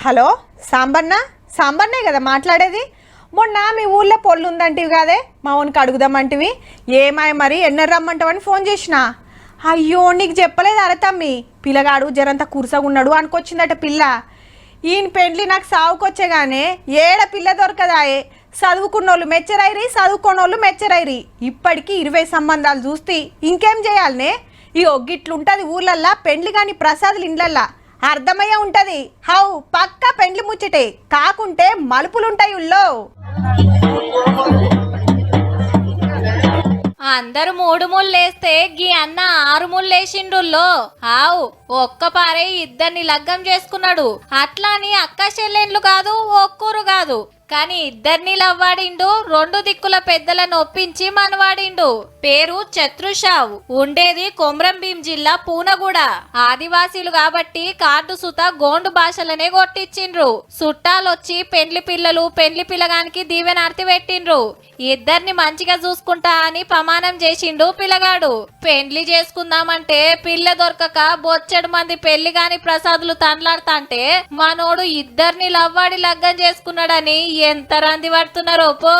Hello Sambanna, సాంబన్నే కదా మాట్లాడేది? మొన్న మీ ఊళ్ళో పొల్లు ఉందంటివి కాదే, మా ఓనికి అడుగుదామంటివి. ఏమాయ మరి ఎన్నర రమ్మంటావని ఫోన్ చేసిన. అయ్యో నీకు చెప్పలేదు అరే తమ్మి, పిల్లగాడు జరంతా కురుసగున్నాడు అనుకొచ్చిందట పిల్ల. ఈయన పెండ్లి నాకు సావుకొచ్చేగానే ఏడ పిల్ల దొరకదాయే. చదువుకున్నోళ్ళు మెచ్చరైరి, చదువుకోనోళ్ళు మెచ్చరైరి. ఇప్పటికీ 20 సంబంధాలు చూస్తే ఇంకేం చేయాలనే? ఈ ఒగ్గిట్లుంటది ఊర్లల్లా పెండ్లి కాని ప్రసాదులు ఇండ్లల్లా. అర్థమయ్యే ఉంటది. హౌ పక్కా పెండ్లి ముచ్చటే, కాకుంటే మలుపులుంటాయి ఉల్లో. అందరు 3 ముళ్ళేస్తే గీ అన్న 6 ముళ్ళేసిండుల్లో. ఆవు ఒక్క పారే ఇద్దరిని లగ్గం చేసుకున్నాడు. అట్లా అని అక్క చెల్లెండ్లు కాదు, ఒక్కూరు కాదు, కానీ ఇద్దరిని లవ్వాడిండు. 2 దిక్కుల పెద్దలను ఒప్పించి మనవాడిండు. పేరు చత్రుషావ్. ఉండేది కొమ్రం భీం జిల్లా పూనగూడ. ఆదివాసీలు కాబట్టి కార్డు సుత గోండు భాషలనే కొట్టించిండ్రు. చుట్టాలొచ్చి పెండ్లి పిల్లలు పెండ్లి పిల్లగానికి దీవెనార్తి పెట్టిండ్రు. ఇద్దరిని మంచిగా చూసుకుంటా అని ప్రమాణం చేసిండు పిల్లగాడు. పెండ్లి చేసుకుందామంటే పిల్ల దొరకక బొచ్చడు మంది పెళ్లి గాని ప్రసాదులు తండ్లాడుతాంటే మనోడు ఇద్దరిని లవ్వాడి లగ్గం చేసుకున్నాడని ఎంత రంది పడుతున్నారో పో.